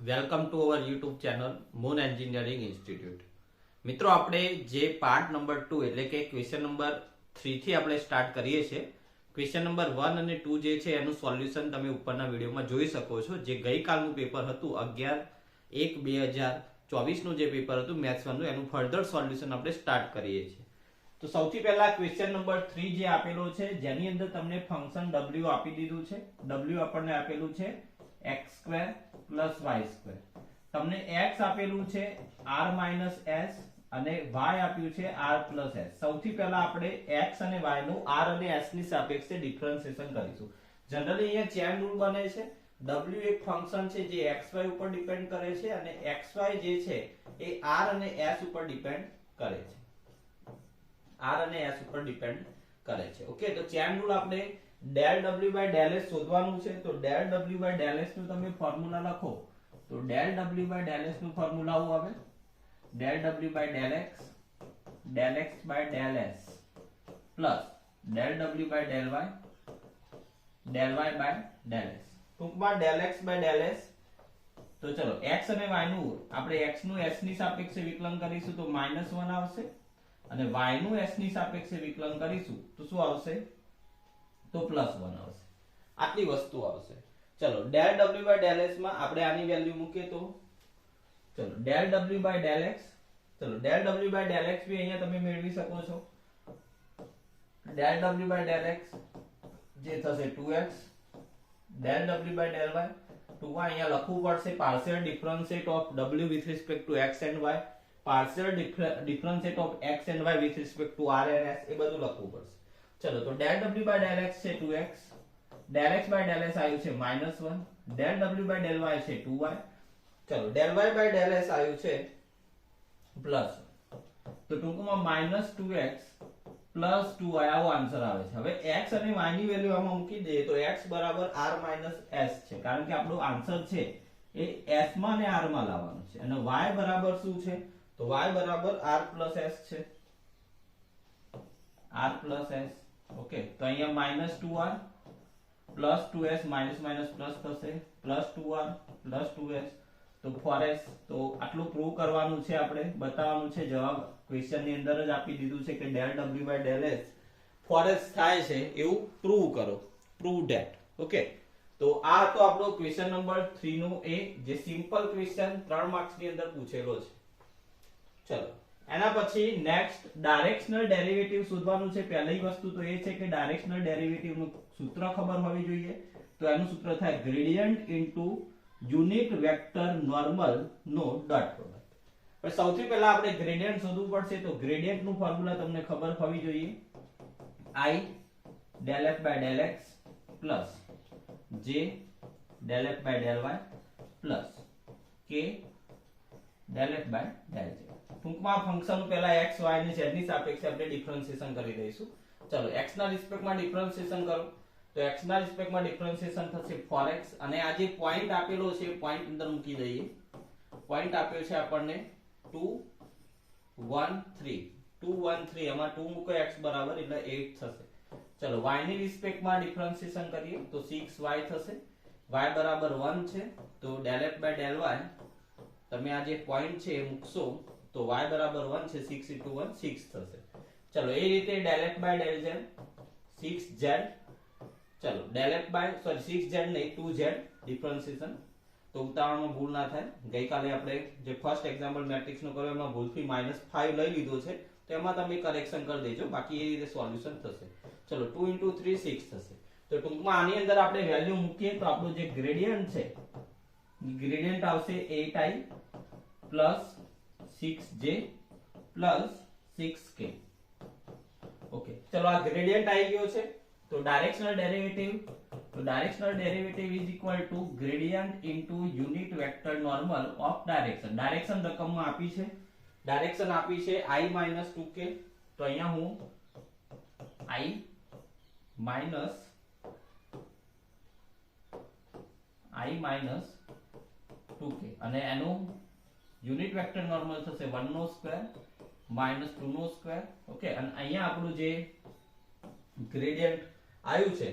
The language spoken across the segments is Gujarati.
Welcome to our YouTube channel moon engineering institute. મિત્રો, આપણે જે પાર્ટ નંબર 2 એટલે કે ક્વેશ્ચન નંબર 3 થી આપણે સ્ટાર્ટ કરીએ છીએ. ક્વેશ્ચન નંબર 1 અને 2 જે છે એનું સોલ્યુશન તમે ઉપરના વિડીયોમાં જોઈ શકો છો. જે ગઈકાલનું પેપર હતું 11/1/2024 નું જે પેપર હતું મેથ્સ 1 નું, એનું ફર્ધર સોલ્યુશન આપણે સ્ટાર્ટ કરીએ છીએ. તો સૌથી પહેલા ક્વેશ્ચન નંબર 3 જે આપેલો છે, જેની અંદર તમને ફંક્શન w આપી દીધું છે. w આપણને આપેલું છે x² + y². તમને x આપેલું છે r - s અને y આપ્યું છે r + s. સૌથી પહેલા આપણે x અને y નું r અને s ની સાપેક્ષે ડિફરન્શિએશન કરીશું. જનરલી અહીંયા ચેન રૂલ બને છે. w એક ફંક્શન છે જે xy ઉપર ડિપેન્ડ કરે છે અને xy જે છે એ r અને s ઉપર ડિપેન્ડ કરે છે. r અને s ઉપર ડિપેન્ડ કરે છે. ઓકે, તો ચેન રૂલ આપણે del w/del s શોધવાનું છે. તો del w/del s નું તમે ફોર્મ્યુલા લખો તો del w/del s નું ફોર્મ્યુલા શું આવે? del w/del x del x/del s plus del w/del y del y/del s. ટૂંકમાં del x/del s. તો ચલો x અને y નું આપણે x નું s ની સાપેક્ષે વિકલન કરીશું તો -1 આવશે અને y નું s ની સાપેક્ષે વિકલન કરીશું તો શું આવશે? તો +1 આવશે. આટલી વસ્તુ આવશે. ચલો del w/del s માં આપણે આની વેલ્યુ મૂકીએ તો ચલો del w/del x, ચલો del w/del x भी અહીંયા તમે મેળવી શકો છો. del w/del x જે થશે 2x, del w/del y 2y અહીંયા લખવું પડશે. Partial differentiate of w with respect to x and y, partial differentiate of x and y with respect to r and s, એ બધું લખવું પડશે. ચલો તો del w/del x છે 2x, del x/del s આવ્યું છે -1, del w/del y છે 2y. ચલો del y/del s આવ્યું છે પ્લસ. તો ટૂંકમાં -2x + 2y આવો આન્સર આવે છે. હવે x અને y ની વેલ્યુ આમાં મૂકી દઈએ તો x બરાબર r - s છે, કારણ કે આપણો આન્સર છે એ s માં અને r માં લાવવાનું છે. અને y બરાબર શું છે? તો y બરાબર r + s છે. r + s. ઓકે, તો અહીંયા -2r + 2s માઇનસ પ્લસ થશે, +2r + 2s તો 4s. તો આટલું પ્રૂવ કરવાનું છે, આપણે બતાવવાનું છે. જવાબ ક્વેશ્ચન ની અંદર જ આપી દીધું છે કે del w/del s 4s થાય છે એવું પ્રૂવ કરો. Prove that. ઓકે, તો આ તો આપણો ક્વેશ્ચન નંબર 3 નો એ જે સિમ્પલ ક્વેશ્ચન 3 માર્ક્સ ની અંદર પૂછેલો છે. ચલો એના પછી નેક્સ્ટ ડાયરેક્શનલ ડેરિવેટિવ શોધવાનું છે. પહેલી વસ્તુ તો એ છે કે ડાયરેક્શનલ ડેરિવેટિવ નું સૂત્ર ખબર હોવી જોઈએ. તો એનું સૂત્ર થાય gradient into unit vector normal નો ડોટ પ્રોડક્ટ. પણ સૌથી પહેલા આપણે ગ્રેડિયન્ટ શોધવું પડશે. તો ગ્રેડિયન્ટ નું ફોર્મ્યુલા તમને ખબર હોવી જોઈએ. I del f/del x plus j del f/del y plus k del f/del z. ટૂંકમાં ફંક્શન પહેલા x y અને z ની સાપેક્ષે આપણે ડિફરન્શિએશન કરી દઈશું. ચલો x ના રિસ્પેક્ટમાં ડિફરન્શિએશન કરો તો x ના રિસ્પેક્ટમાં ડિફરન્શિએશન થશે 4x અને આ જે પોઈન્ટ આપેલો છે પોઈન્ટ અંદર મૂકી દઈએ. પોઈન્ટ આપ્યો છે આપણને 2 1 3, 2 1 3, એમાં 2 મૂકો x બરાબર એટલે 8 થશે. ચલો y ની રિસ્પેક્ટમાં ડિફરન્શિએશન કરીએ તો 6y થશે. y બરાબર 1 છે તો del f/del y તમે આ જે પોઈન્ટ છે એ મૂકશો તો y બરાબર 1 છે, 6 * 1 6 થશે. ચલો એ રીતે del f/del z 6z. ચલો del f/ 6z નહીં 2z ડિફરન્શિએશન. તો ઉતાવળમાં ભૂલ ના થાય. ગઈકાલે આપણે જે ફર્સ્ટ એક્ઝામ્પલ મેટ્રિક્સ નો કર્યો એમાં ભૂલથી -5 લઈ લીધો છે, તો એમાં તમે કરેક્શન કરી દેજો, બાકી એ રીતે સોલ્યુશન થશે. ચલો 2 * 3 6 થશે. તો ટૂંકમાં આની અંદર આપણે વેલ્યુ મૂકીએ તો આપણો જે ગ્રેડિયન્ટ છે ગ્રેડિયન્ટ આવશે 8i plus 6j plus 6k. Okay, ચલો આ ગ્રેડિયન્ટ આવી ગયો છે. તો directional derivative is equal to gradient into unit vector normal of direction. Direction રકમમાં આપી છે, ડાયરેક્શન આપી છે i - 2k. તો અહીંયા હું i - 2k અને એનું યુનિટ વેક્ટર નોર્મલ થશે 1 નો સ્ક્વેર - 2 નો સ્ક્વેર. ઓકે, અને અહીંયા આપણું જે ગ્રેડિયન્ટ આવ્યું છે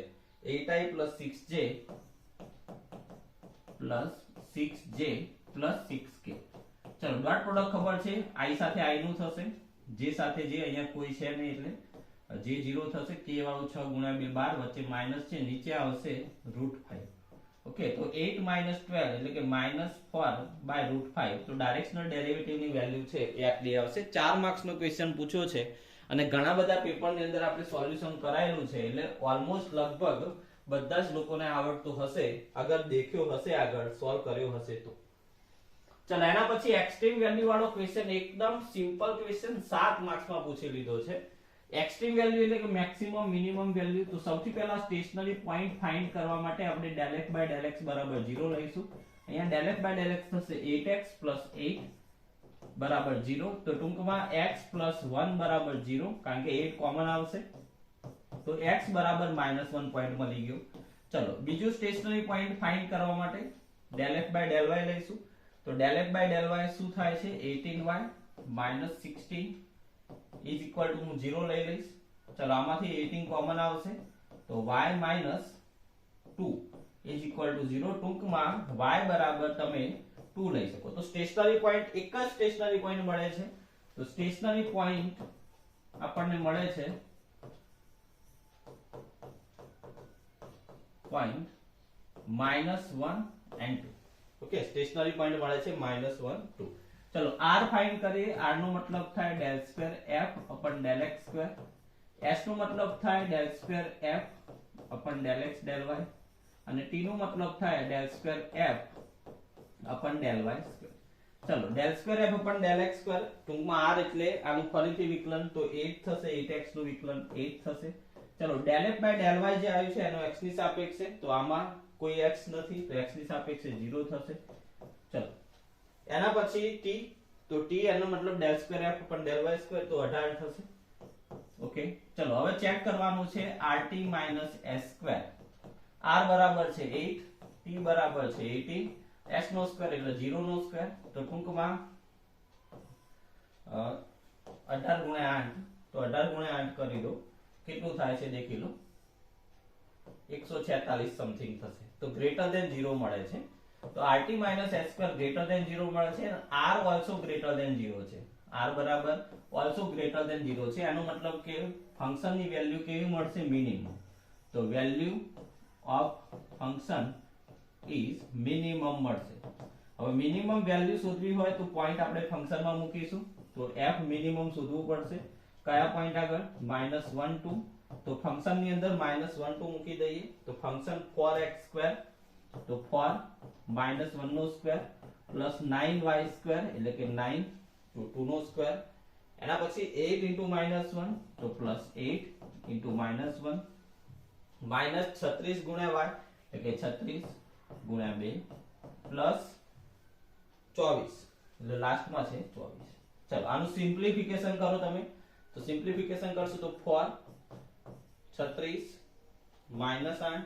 8i plus 6j plus 6j plus 6k. ચલો ડોટ પ્રોડક્ટ ખબર છે, i સાથે i નું થશે, j સાથે j, અહીંયા કોઈ છે નહીં એટલે j 0 થશે, k વાળું 6 ગુણ્યા 2 12, વચ્ચે માઇનસ છે, નીચે આવશે √5. ઓકે, તો 8 - 12 એટલે કે -4/√5. તો ડાયરેક્શનલ ડેરિવેટિવ ની વેલ્યુ છે એ આટલી આવશે. 4 માર્ક્સ નો ક્વેશ્ચન પૂછ્યો છે અને ઘણા બધા પેપર ની અંદર આપણે સોલ્યુશન કરાયેલું છે, એટલે ઓલમોસ્ટ લગભગ બધા જ લોકોને આવડતું હશે, અગર દેખ્યો હશે, આગળ સોલ્વ કર્યો હશે તો. ચલો એના પછી એક્સ્ટ્રીમ વેલ્યુ વાળો ક્વેશ્ચન, એકદમ સિમ્પલ ક્વેશ્ચન, 7 માર્ક્સ માં પૂછી લીધો છે. એક્સ્ટ્રીમ વેલ્યુ એટલે કે મેક્સિમમ મિનિમમ વેલ્યુ. તો સૌથી પહેલા સ્ટેશનરી પોઈન્ટ ફાઇન્ડ કરવા માટે આપણે del f by del x બરાબર 0 લઈશું. અહીંયા del f by del x થશે 8x + 8 બરાબર 0. તો ટૂંકમાં x + 1 બરાબર 0, કારણ કે 8 કોમન આવશે, તો x બરાબર -1 પોઈન્ટ મળી ગયો. ચલો બીજું સ્ટેશનરી પોઈન્ટ ફાઇન્ડ કરવા માટે del f by del y લઈશું. તો del f by del y શું થાય છે, 18y - 16 is equal to હું 0 લઈ લઈશ. ચલો આમાંથી 18 કોમન આવશે, તો y - 2 is equal to 0. ટૂંકમાં y બરાબર તમે 2 લઈ શકો. તો સ્ટેશનરી પોઈન્ટ, એક જ સ્ટેશનરી પોઈન્ટ મળે છે. તો સ્ટેશનરી પોઈન્ટ આપણને મળે છે point -1 and 2. Okay, stationary point મળે છે -1 2. ચલો r ફાઇન્ડ કરીએ. r નો મતલબ થાય del square f upon del x square. s નો મતલબ થાય del square f upon del x del y, અને t નો મતલબ થાય del square f upon del y square. ચલો del square f upon del x square, ટૂંકમાં r એટલે આનું ફરીથી વિકલન, તો 8 થશે, 8x નું વિકલન 8 થશે. ચલો del f by del y જે આવ્યું છે એનો x ની સાપેક્ષે, તો આમાં કોઈ x નથી, તો x ની સાપેક્ષે 0 થશે. ચલો એના પછી t, તો t એનો મતલબ del square f upon del y square, તો 18 થશે. ઓકે, ચલો હવે ચેક કરવાનું છે rt - s square. r બરાબર છે 8, t બરાબર છે 18, s નો સ્ક્વેર એટલે 0 નો સ્ક્વેર, તો ટૂંકમાં 18 ગુણ્યા 8, તો 18 ગુણ્યા 8 કરી દો, કેટલું થાય છે દેખી લો, 146 સમથિંગ થશે. તો ગ્રેટર ધેન 0 મળે છે. તો rt - s square greater than 0 મળે છે, અને r ઓલસો ગ્રેટર ધેન 0 છે. r બરાબર ઓલસો ગ્રેટર ધેન 0 છે. એનો મતલબ કે ફંક્શન ની વેલ્યુ કેવી મળશે, મિનિમમ. તો value of function is minimum મળશે. હવે મિનિમમ વેલ્યુ શોધવી હોય તો પોઈન્ટ આપણે ફંક્શન માં મૂકીશું. તો f મિનિમમ શોધવું પડશે. કયા પોઈન્ટ આગળ, -1 2. તો ફંક્શન ની અંદર -1 2 મૂકી દઈએ. તો ફંક્શન 4x², તો 4 -1 નો સ્ક્વેર પ્લસ 9y² એટલે કે 9, તો 2 નો સ્ક્વેર. એના પછી 8 * -1, તો +8 * -1, -36 ગુણ્યા y એટલે કે 36 ગુણ્યા 2 પ્લસ 24 એટલે લાસ્ટમાં છે 24. ચલો આનું સિમ્પ્લિફિકેશન કરો તમે. તો સિમ્પ્લિફિકેશન કરશો તો 4 36 -8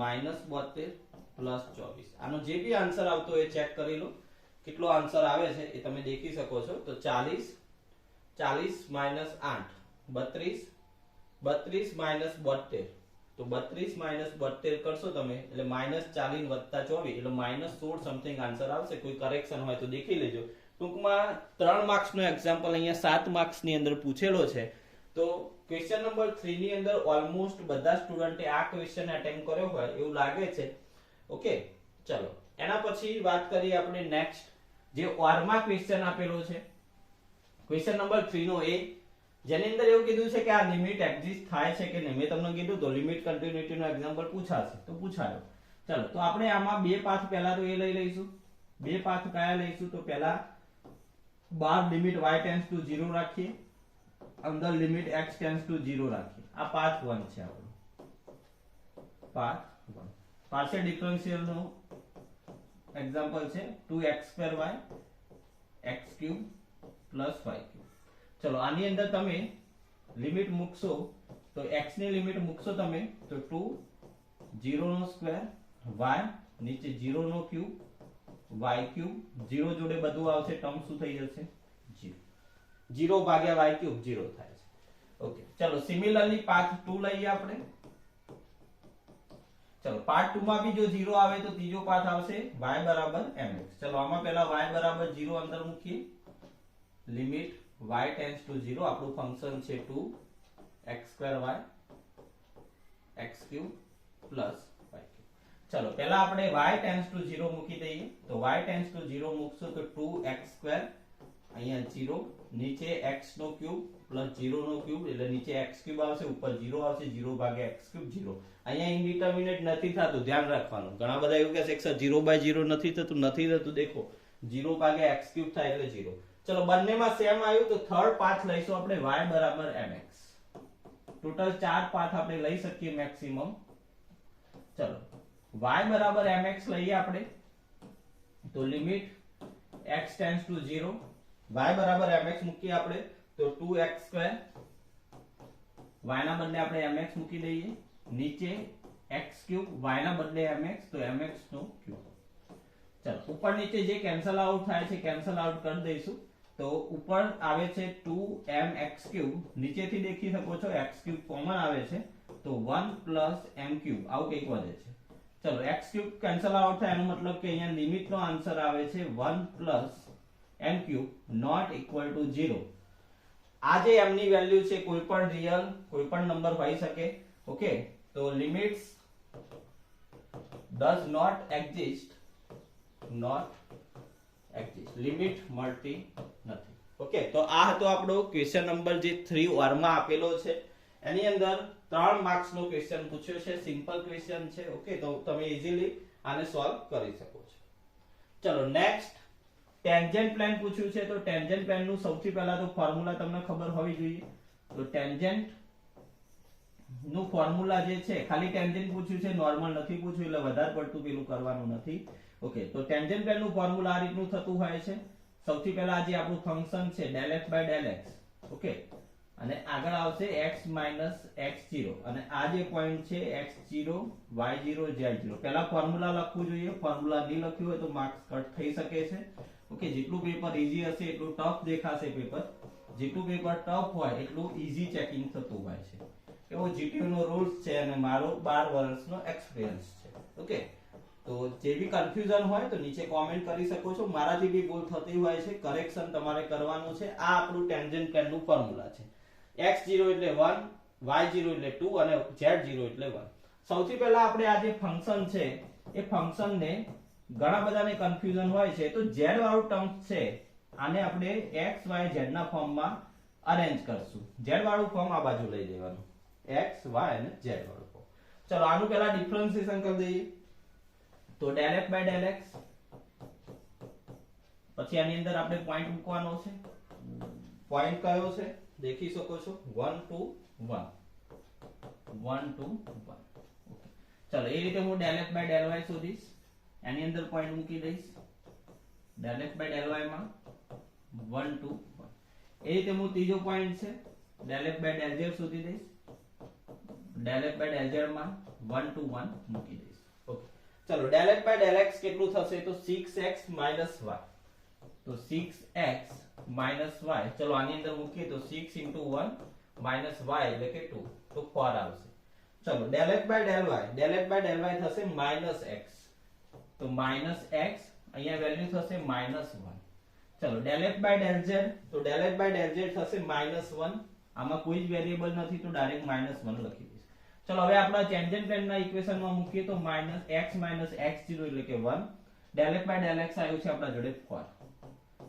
-72 પ્લસ 24. આનો જે બી આન્સર આવતો હોય એ ચેક કરી લો, કેટલો આન્સર આવે છે એ તમે દેખી શકો છો. તો 40 40 - 8 32 32 - 72, તો 32 - 72 કરશો તમે એટલે -40 + 24 એટલે -16 સમથિંગ આન્સર આવશે. કોઈ કરેક્શન હોય તો દેખી લેજો. ટૂંકમાં 3 માર્ક્સ નો એક્ઝામ્પલ અહીંયા 7 માર્ક્સ ની અંદર પૂછેલો છે. તો ક્વેશ્ચન નંબર 3 ની અંદર ઓલમોસ્ટ બધા સ્ટુડન્ટે આ ક્વેશ્ચન અટેમ્પ્ટ કર્યો હોય એવું લાગે છે. ઓકે, ચલો એના પછી વાત કરીએ આપણે નેક્સ્ટ, જે ઓરમાં ક્વેશ્ચન આપેલો છે ક્વેશ્ચન નંબર 3 નો એ, જેની અંદર એવું કીધું છે કે આ લિમિટ એક્ઝિસ્ટ થાય છે કે નહીં. મેં તમને કીધું તો લિમિટ કન્ટિન્યુટી નો એક્ઝામ્પલ પૂછાશે, તો પૂછાયો. ચલો તો આપણે આમાં બે પાથ પહેલા તો એ લઈ લઈશું. બે પાથ કયા લઈશું, તો પહેલા બહાર લિમિટ y ટેન્ડ્સ ટુ 0 રાખીએ, અંદર લિમિટ x ટેન્ડ્સ ટુ 0 રાખીએ. આ પાથ 1 છે આપણો, પાથ 1. પાર્શિયલ ડિફરન્શિયલ નો એક્ઝામ્પલ છે 2x²y x³ + y³. ચલો આની અંદર તમે લિમિટ મૂકશો તો x ની લિમિટ મૂકશો તમે તો 2 0 નો સ્ક્વેર y નીચે 0 નો ક્યુબ y³ 0 જોડે બધું આવશે, ટર્મ શું થઈ જશે 0. 0 ભાગ્યા y³ 0 થાય છે. ઓકે, ચલો સિમિલરલી પાથ 2 લઈએ આપણે. ચલો પાર્ટ 2 માં બી જો 0 આવે તો ત્રીજો પાથ આવશે y બરાબર mx. ચલો આમાં પહેલા y બરાબર 0 અંદર મૂકીએ. લિમિટ y ટેન્ડ્સ ટુ 0, આપણું ફંક્શન છે 2x2y x3 પ્લસ y. ચલો પહેલા આપણે y ટેન્ડ્સ ટુ 0 મૂકી દઈએ. તો y ટેન્ડ્સ ટુ 0 મૂકશું તો 2x2 અહીંયા 0, નીચે x નો ક્યુબ પ્લસ 0 નો ક્યુબ એટલે નીચે x ક્યુબ આવશે, ઉપર 0 આવશે, 0 ભાગ્યા x ક્યુબ 0. અહીંયા ઇનડિટરમિનેટ નથી થતું, ધ્યાન રાખવાનું. ઘણા બધા એવું કહે છે કે 0/0 નથી થતું. દેખો 0 ભાગ્યા x ક્યુબ થાય એટલે 0. ચલો બંનેમાં સેમ આવ્યું તો થર્ડ પાથ લઈશું આપણે y બરાબર mx. ટોટલ 4 પાથ આપણે લઈ શકીએ મેક્સિમમ. ચલો y બરાબર mx લઈએ આપણે તો limit x tends to 0, y બરાબર mx મૂકીએ આપણે તો 2x2 y ના બદલે આપણે mx મૂકી દઈએ, નીચે x ક્યુબ y ના બદલે mx તો mx નો ક્યુબ. ચલો ઉપર નીચે જે કેન્સલ આઉટ થાય છે કેન્સલ આઉટ કરી દઈશું. તો ઉપર આવે છે 2mx ક્યુબ, નીચેથી દેખી શકો છો x ક્યુબ કોમન આવે છે તો 1 પ્લસ m ક્યુબ આવું કંઈક વધે છે. ચલો x ક્યુબ કેન્સલ આઉટ થાય એનો મતલબ કે અહીંયા લિમિટ નો આન્સર આવે છે 1 plus m cube not equal to 0. આ જે m ની વેલ્યુ છે કોઈ પણ રિયલ કોઈ પણ નંબર હોઈ શકે. ઓકે, તો limits does not exist, limit મળતી નથી. ઓકે, તો આ હતો આપણો ક્વેશ્ચન નંબર જે 3 ઓરમાં આપેલો છે. એની અંદર 3 માર્ક્સ નો ક્વેશ્ચન પૂછ્યો છે, સિમ્પલ ક્વેશ્ચન છે. ઓકે, તો તમે ઇઝીલી આને સોલ્વ કરી શકો છો. ચલો નેક્સ્ટ ટેન્જન્ટ પ્લેન પૂછ્યું છે. તો ટેન્જન્ટ પ્લેન નું સૌથી પહેલા તો ફોર્મ્યુલા તમને ખબર હોવી જોઈએ. તો ટેન્જન્ટ નું ફોર્મ્યુલા જે છે, ખાલી ટેન્જન્ટ પૂછ્યું છે, નોર્મલ નથી પૂછ્યું એટલે વધારે પડતું પેલું કરવાનું નથી. ઓકે, તો ટેન્જન્ટ પ્લેન નું ફોર્મ્યુલા આ રીતનું થતું હોય છે. સૌથી પહેલા જે આપણું ફંક્શન છે del f by del x. Okay, અને આગળ આવશે x x0 અને આ જે પોઈન્ટ છે x0 y0 z0. પહેલા ફોર્મ્યુલા લખવું જોઈએ. ફોર્મ્યુલા નહીં લખ્યું હોય તો માર્ક્સ કટ થઈ શકે છે. ઓકે, જેટલું પેપર ઈઝી હશે એટલું ટફ દેખાશે પેપર. જેટલું પેપર ટફ હોય એટલું ઈઝી ચેકિંગ થતું હોય છે. એવો જીટીયુ નો રૂલ્સ છે અને મારો 12 વર્ષનો એક્સપિરિયન્સ છે. ઓકે, તો જે બી કન્ફ્યુઝન હોય તો નીચે કોમેન્ટ કરી શકો છો. મારાથી બી ભૂલ થતી હોય છે, કરેક્શન તમારે કરવાનું છે. આ આપણું ટેન્જન્ટ પ્લેનનું ફોર્મ્યુલા છે. x0 એટલે 1, y0 એટલે 2 અને z0 એટલે 1. સૌથી પહેલા આપણે આ જે ફંક્શન છે એ ફંક્શનને ઘણા બધાને કન્ફ્યુઝન હોય છે તો z વાળું ટર્મ છે આને આપણે x y z ના ફોર્મમાં અરેન્જ કરશું. z વાળું ફોર્મ આ બાજુ લઈ લેવાનું, x y અને z વાળું ફોર્મ. ચલો આનું પહેલા ડિફરન્શિએશન કરી દઈએ. તો del f by del x, પછી આની અંદર આપણે પોઈન્ટ મૂકવાનો છે. પોઈન્ટ કયો છે દેખી શકો છો 1 2 1, 1 2 1. ઓકે, ચલો એ રીતે હું del f by del y શોધીશ. એની અંદર પોઈન્ટ મૂકી દઈશ. del f by del y માં 1 2 1. એ રીતે હું ત્રીજો પોઈન્ટ છે del f by del z શોધી દઈશ. del f by del z માં 1 2 1 મૂકી દઈશ. ઓકે, ચલો del f by del x કેટલું થશે તો 6x y. તો 6x y, ચલો આની અંદર મૂકીએ તો 6 into 1 minus y એટલે કે 2 તો 4 આવશે. ચલો del f by del y થશે -x. તો -x અહીંયા વેલ્યુ થશે -1. ચલો del f by del z, તો del f by del z થશે -1. આમાં કોઈ જ વેરીએબલ નથી તો ડાયરેક્ટ -1 લખી દઈશ. ચલો હવે આપણા ટેન્જન્ટ પ્લેનના ઇક્વેશનમાં મૂકીએ તો -x x0 એટલે કે 1. del f by del x આવ્યું છે આપણા જોડે 4.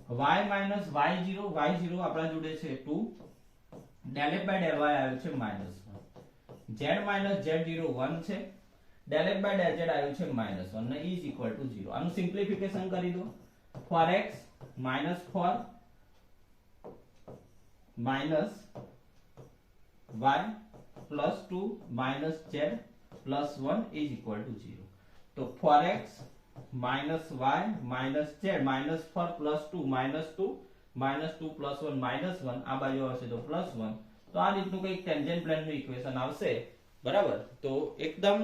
y y0 આપણા જોડે છે 2. del f by del y આવ્યું છે -1. z z0 1 છે. del f by del z આવ્યું છે -1 ને is equal to 0. આનું સિમ્પ્લિફિકેશન કરી દો. 4x -4 minus y plus 2 minus z plus 1 is equal to 0. તો 4x minus y minus z minus 4 plus 2 minus 2 minus 2 plus 1 minus 1 આ બાજુ આવશે તો plus 1. તો આ રીતનું કંઈક ટેન્જન્ટ પ્લેનનું ઇક્વેશન આવશે. બરાબર, તો એકદમ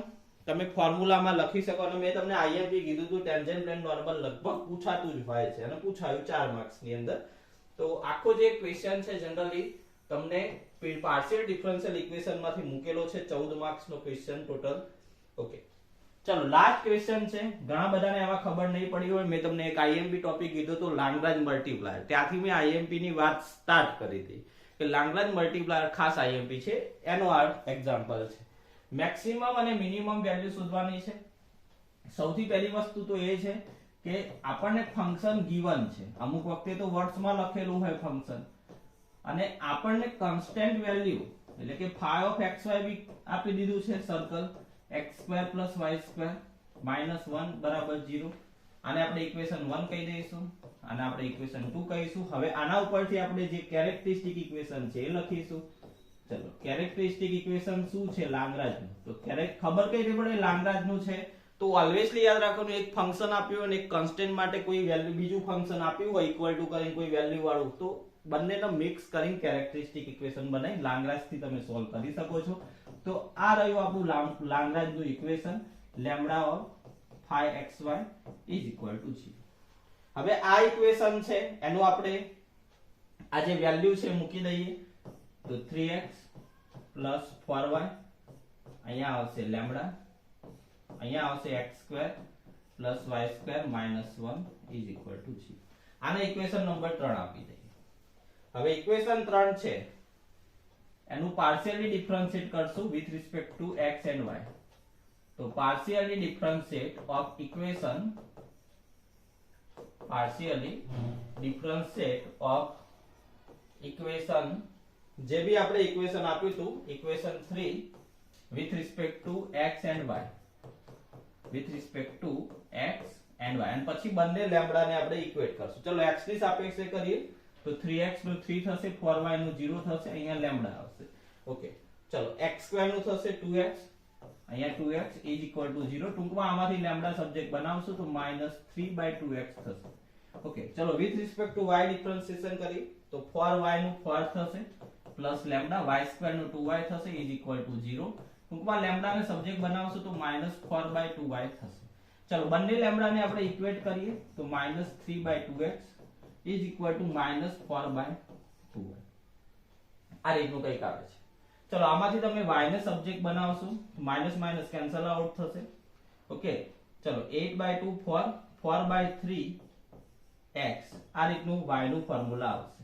તમે ફોર્મ્યુલામાં લખી શકો. અને મેં તમને આઈએમપી કીધું હતું ટેન્જન્ટ પ્લેન નોર્મલ લગભગ પૂછાતું જ હોય છે અને પૂછાયું 4 માર્ક્સ ની અંદર. તો આખો જે ક્વેશ્ચન છે જનરલી તમને પાર્શિયલ ડિફરન્શિયલ ઇક્વેશન માંથી મૂકેલો છે. 14 માર્ક્સ નો ક્વેશ્ચન ટોટલ. ઓકે, ચલો લાસ્ટ ક્વેશ્ચન છે, ઘણા બધાને આવા ખબર નહીં પડી હોય. મેં તમને એક આઈએમપી ટોપિક કીધું તો લાંગ્રાજ મલ્ટીપ્લાયર, ત્યાંથી મેં આઈએમપી ની વાત સ્ટાર્ટ કરી હતી કે લાંગ્રાજ મલ્ટીપ્લાયર ખાસ આઈએમપી છે, એનો આ એક્ઝામ્પલ છે. મેક્સિમમ અને મિનિમમ વેલ્યુ શોધવાની છે. સૌથી પહેલી વસ્તુ તો એ છે કે આપણને ફંક્શન ગીવન છે, અમુક વખતે તો વર્ડ્સમાં લખેલું હોય ફંક્શન, અને આપણને કોન્સ્ટન્ટ વેલ્યુ એટલે કે phi of xy બી આપી દીધું છે, સર્કલ x² + y² -1 બરાબર 0. આને આપણે ઇક્વેશન 1 કહી દઈશું, આને આપણે ઇક્વેશન 2 કહીશું. હવે આના ઉપરથી આપણે જે કેરેક્ટરિસ્ટિક ઇક્વેશન છે એ લખીશું. ચલો કેરેક્ટરિસ્ટિક ઇક્વેશન શું છે લાંગ્રાજનું, તો ખબર કઈ રીતે પડે લાંગ્રાજનું છે, તો ઓલવેઝલી યાદ રાખવાનું એક ફંક્શન આપ્યું હોય અને એક કોન્સ્ટન્ટ માટે કોઈ વેલ્યુ બીજું ફંક્શન આપ્યું હોય ઇક્વલ ટુ કરીને કોઈ વેલ્યુ વાળું, તો બંનેને મિક્સ કરીને કેરેક્ટરિસ્ટિક ઇક્વેશન બનાવી લાંગ્રાજથી તમે સોલ્વ કરી શકો છો. તો આ રહ્યું આપણું લાંગ્રાજનું equation lambda of phi xy = 0. હવે આ ઇક્વેશન છે એનું આપણે આ જે વેલ્યુ છે મૂકી દઈએ, તો 3x + 4y અહીંયા આવશે લેમ્ડા, અહીંયા આવશે x² + y² - 1 = 0. આને ઇક્વેશન નંબર 3 આપી દઈએ. હવે ઇક્વેશન 3 છે એનું પાર્શિયલી ડિફરન્શિએટ કરશું with respect to x and y. તો પાર્શિયલી ડિફરન્શિએટ ઓફ ઇક્વેશન જે બી આપણે ઇક્વેશન આપ્યું હતું equation 3 with respect to x and y, અને પછી બંને લેમ્બડા ને આપણે ઇક્વેટ કરશું. ચલો x ની સાપેક્ષે કરીએ તો 3x નું 3 થશે, 4y નું 0 થશે, અહીંયા લેમ્બડા આવશે. ઓકે, ચલો x² નું થશે 2x, અહીંયા 2x = 0. ટૂંકમાં આમાંથી લેમ્બડા સબ્જેક્ટ બનાવશું તો -3/2x થશે. ઓકે, ચલો with respect to y differentiation કરીએ તો 4y નું 4 થશે પ્લસ લેમ્બડા y² નું 2y થશે = 0. ટૂંકમાં લેમ્બડા ને સબ્જેક્ટ બનાવશું તો -4/2y થશે. ચલો બંને લેમ્બડા ને આપણે ઇક્વેટ કરીએ તો -3/2x = -4/2y. આ રીતનું કંઈક આવે છે. ચલો આમાંથી તમે y ને સબ્જેક્ટ બનાવશો માઈનસ માઈનસ કેન્સલ આઉટ થશે. ઓકે, ચલો 8/2 4/3x આ રીતનું y નું ફોર્મ્યુલા આવશે.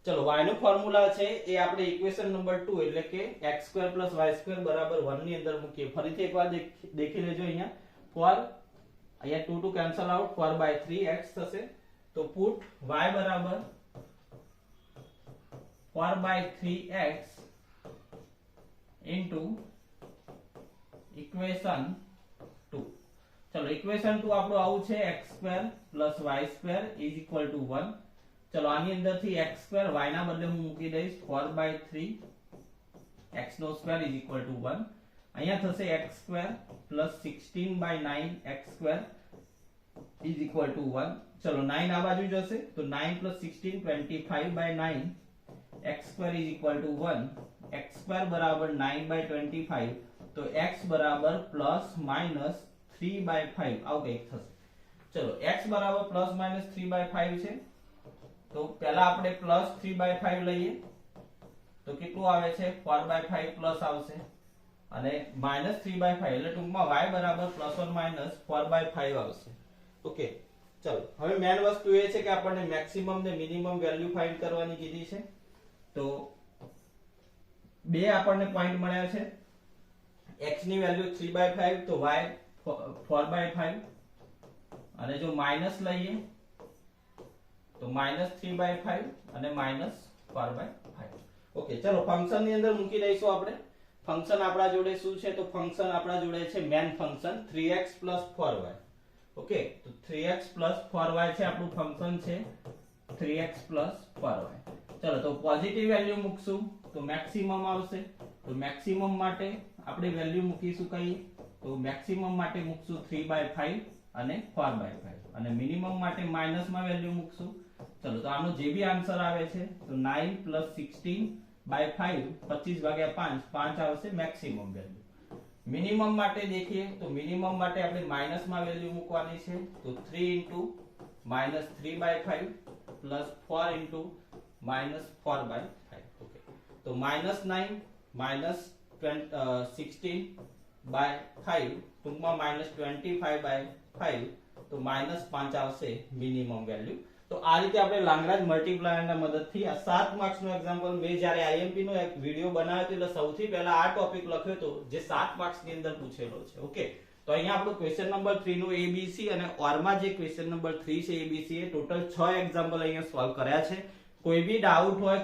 ચલો y નું ફોર્મ્યુલા છે એ આપણે ઇક્વેશન નંબર 2 એટલે કે x² + y² = 1 ની અંદર મૂકીએ. ફરીથી એકવાર દેખી લેજો, અહીંયા 4 અહીંયા 2 2 કેન્સલ આઉટ 4/3x થશે. તો પુટ y બરાબર 4/3x into ઇક્વેશન 2. ચલો ઇક્વેશન 2 આપણું આવું છે x² + y² = 1. ચલો આની અંદરથી x² y ના બદલે હું મૂકી દઈશ 4/3 x² = 1. અહીંયા થશે x² + 16/9 x² = 1. ચલો 9 આ બાજુ જશે તો 9 + 16 25/9 x² = 1. x² = 9/25 તો x ± 3/5 આવું કંઈક થશે. ચલો x ± 3/5 છે તો પહેલા આપણે +3/5 લઈએ તો કેટલું આવે છે 4/5 પ્લસ આવશે અને -3/5 એટલે ટૂંકમાં y ± ±4/5 આવશે. ઓકે, ચલો હવે મેન વસ્તુ એ છે કે આપણને મેક્સિમમ ને મિનિમમ વેલ્યુ ફાઇન્ડ કરવાની કીધી છે. તો બે આપણને પોઈન્ટ મળ્યા છે, x ની વેલ્યુ 3/5 તો y 4/5 અને જો માઈનસ લઈએ તો -3/5 અને -4/5. ઓકે, ચલો ફંક્શન ની અંદર મૂકી દઈશું આપણે. ફંક્શન આપણા જોડે શું છે તો ફંક્શન આપણા જોડે છે main function 3x + 4y. Okay, તો 3x + 4y છે આપણું ફંક્શન છે 3x + 4y. ચલો તો પોઝિટિવ વેલ્યુ મૂકશું તો મેક્સિમમ આવશે. તો મેક્સિમમ માટે આપણે વેલ્યુ મૂકીશું કઈ તો મેક્સિમમ માટે મૂકશું 3/5 અને 4/5 અને મિનિમમ માટે માઈનસમાં વેલ્યુ મૂકશું. ચલો તો આનો જે બી આન્સર આવે છે તો 9 + 16/5 25/5 5 આવશે મેક્સિમમ વેલ્યુ. મિનિમમ માટે દેખીએ તો મિનિમમ માટે આપણે માઈનસમાં વેલ્યુ મૂકવાની છે તો 3 * -3/5 + 4 * -4/5. ઓકે, તો -9 -16 બાય 5, ટૂંકમાં -25/5, તો -5 આવશે મિનિમમ વેલ્યુ. તો આ રીતે આપણે લાંગ્રાજ મલ્ટીપ્લાયરના મદદથી આ 7 માર્ક્સ નો એક્ઝામ્પલ મેં જ્યારે આઈએમપી નો એક વિડિયો બનાવ્યો હતો એટલે સૌથી પહેલા આ ટોપિક લખ્યો હતો જે 7 માર્ક્સ ની અંદર પૂછેલો છે. ઓકે, તો અહીંયા આપણો ક્વેશ્ચન નંબર 3 નો એબીસી અને ઓરમાં જે ક્વેશ્ચન નંબર 3 છે એબીસી એ ટોટલ 6 એક્ઝામ્પલ અહીંયા સોલ્વ કર્યા છે. કોઈ બી ડાઉટ હોય